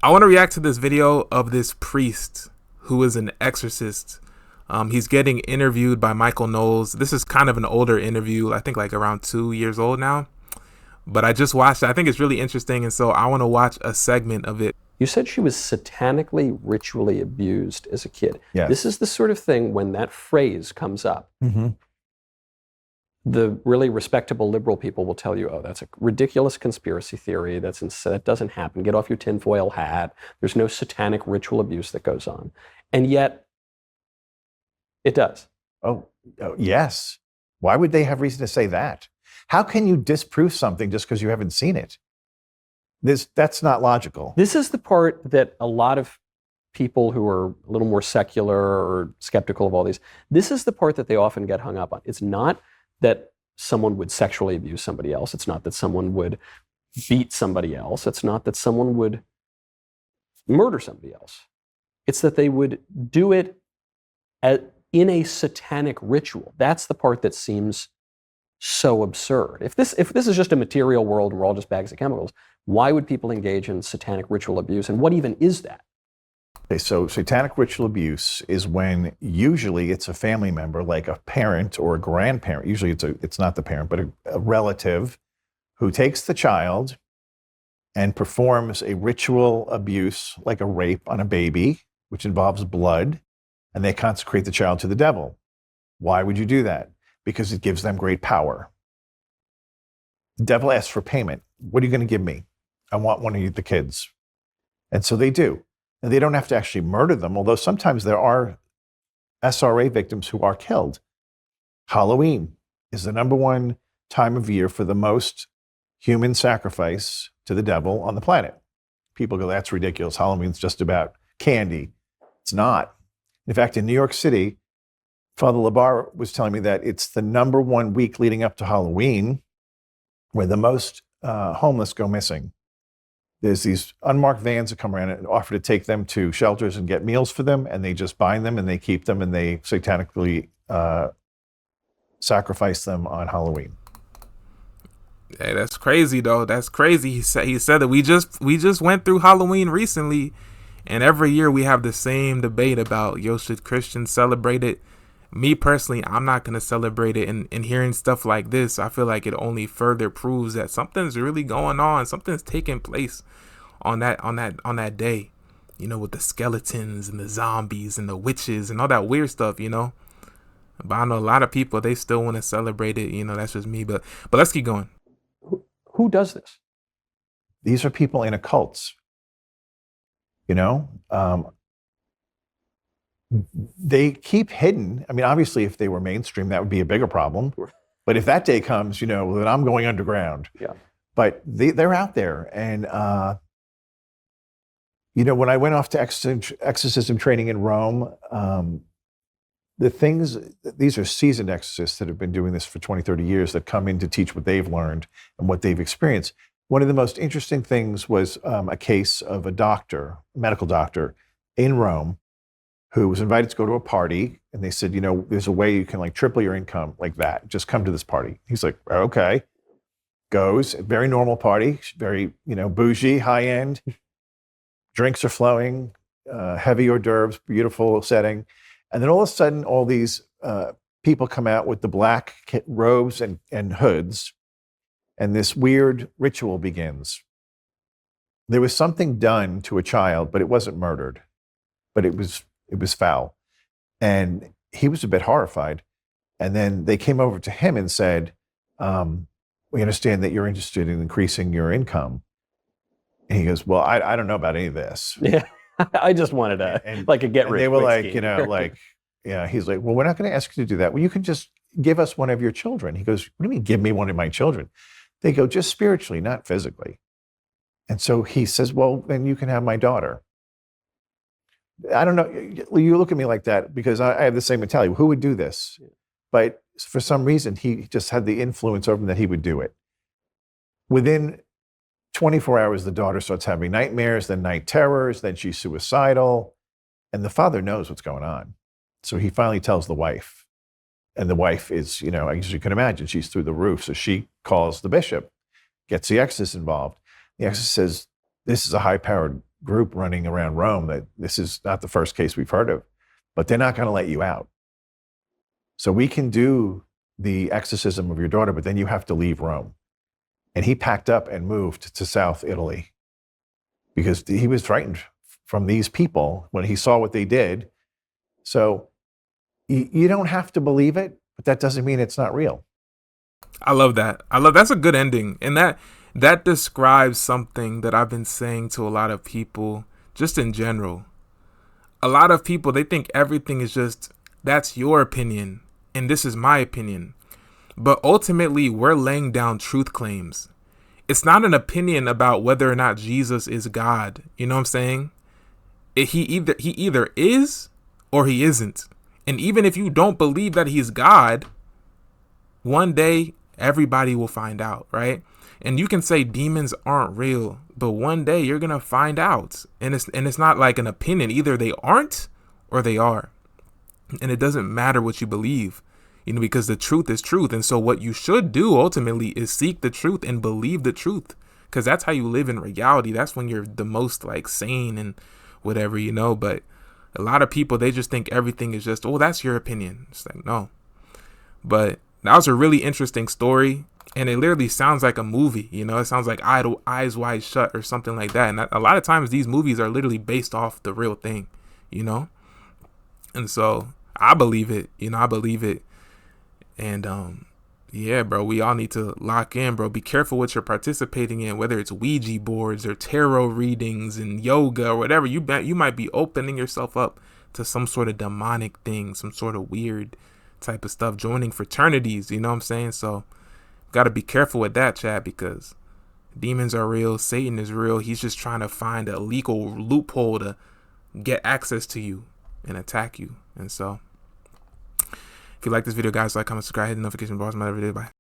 I want to react to this video of this priest who is an exorcist. He's getting interviewed by Michael Knowles. This is kind of an older interview, I think like around 2 years old now. But I just watched it. I think it's really interesting, and so I want to watch a segment of it. You said she was satanically, ritually abused as a kid. Yes. This is the sort of thing when that phrase comes up, the really respectable liberal people will tell you, oh, that's a ridiculous conspiracy theory. That doesn't happen. Get off your tinfoil hat. There's no satanic ritual abuse that goes on. And yet, it does. Oh, yes. Why would they have reason to say that? How can you disprove something just because you haven't seen it? That's not logical. This is the part that a lot of people who are a little more secular or skeptical of all these, this is the part that they often get hung up on. It's not that someone would sexually abuse somebody else. It's not that someone would beat somebody else. It's not that someone would murder somebody else. It's that they would do it in a satanic ritual. That's the part that seems so absurd. If this is just a material world and we're all just bags of chemicals, why would people engage in satanic ritual abuse? And what even is that? Okay, so satanic ritual abuse is when usually it's a family member, like a parent or a grandparent. Usually it's not the parent, but a relative who takes the child and performs a ritual abuse, like a rape on a baby, which involves blood, and they consecrate the child to the devil. Why would you do that? Because it gives them great power. The devil asks for payment. What are you going to give me? I want one of the kids. And so they do. And they don't have to actually murder them, although sometimes there are SRA victims who are killed. Halloween is the number one time of year for the most human sacrifice to the devil on the planet. People go, that's ridiculous. Halloween's just about candy. It's not. In fact, in New York City, Father Labar was telling me that it's the number one week leading up to Halloween where the most homeless go missing. There's these unmarked vans that come around and offer to take them to shelters and get meals for them, and they just bind them and they keep them and they satanically sacrifice them on Halloween. Hey, that's crazy though. That's crazy. He said that we just went through Halloween recently, and every year we have the same debate about, should Christians celebrate it? Me personally, I'm not gonna celebrate it, and hearing stuff like this, I feel like it only further proves that something's really going on. Something's taking place on that day, with the skeletons and the zombies and the witches and all that weird stuff, But I know a lot of people, they still want to celebrate it. That's just me. But let's keep going. Who does this? These are people in occults. They keep hidden. I mean, obviously, if they were mainstream, that would be a bigger problem. But if that day comes, then I'm going underground. Yeah. But they're out there. And, when I went off to exorcism training in Rome, these are seasoned exorcists that have been doing this for 20, 30 years that come in to teach what they've learned and what they've experienced. One of the most interesting things was a case of a medical doctor in Rome, who was invited to go to a party, and they said, there's a way you can triple your income like that. Just come to this party. He's like, okay. Goes, very normal party, very, bougie, high end. Drinks are flowing, heavy hors d'oeuvres, beautiful setting. And then all of a sudden, all these people come out with the black robes and hoods, and this weird ritual begins. There was something done to a child, but it wasn't murdered, but it was foul. And he was a bit horrified. And then they came over to him and said, we understand that you're interested in increasing your income. And he goes, well, I don't know about any of this. Yeah, I just wanted a get rich. They were quick scheme. Yeah, he's like, well, we're not going to ask you to do that. Well, you can just give us one of your children. He goes, what do you mean give me one of my children? They go, just spiritually, not physically. And so he says, well, then you can have my daughter. I don't know. You look at me like that because I have the same mentality. Who would do this? But for some reason, he just had the influence over him that he would do it. Within 24 hours, the daughter starts having nightmares, then night terrors, then she's suicidal. And the father knows what's going on. So he finally tells the wife. And the wife is, as you can imagine, she's through the roof. So she calls the bishop, gets the exorcist involved. The exorcist says, this is a high-powered group running around Rome that this is not the first case we've heard of, but they're not going to let you out. So we can do the exorcism of your daughter, but then you have to leave Rome. And he packed up and moved to South Italy because he was frightened from these people when he saw what they did. So you don't have to believe it, but that doesn't mean it's not real. I love that. That's a good ending. And that describes something that I've been saying to a lot of people just in general. A lot of people, they think everything is just, that's your opinion and this is my opinion. But ultimately, we're laying down truth claims. It's not an opinion about whether or not Jesus is God. You know what I'm saying? He either is or he isn't. And even if you don't believe that he's God, one day everybody will find out, right? And you can say demons aren't real, but one day you're going to find out. And it's not like an opinion. Either they aren't or they are. And it doesn't matter what you believe, because the truth is truth. And so what you should do ultimately is seek the truth and believe the truth, because that's how you live in reality. That's when you're the most like sane and whatever, but a lot of people, they just think everything is just, oh, that's your opinion. It's like, no. But that was a really interesting story. And it literally sounds like a movie, it sounds like Eyes Wide Shut or something like that. And a lot of times these movies are literally based off the real thing, And so I believe it, I believe it. And yeah, bro, we all need to lock in, bro. Be careful what you're participating in, whether it's Ouija boards or tarot readings and yoga or whatever. You might be opening yourself up to some sort of demonic thing, some sort of weird type of stuff, joining fraternities, you know what I'm saying? So got to be careful with that, Chad, because demons are real. Satan is real. He's just trying to find a legal loophole to get access to you and attack you. And so if you like this video, guys, like, comment, subscribe, hit the notification bar. Every day. Bye.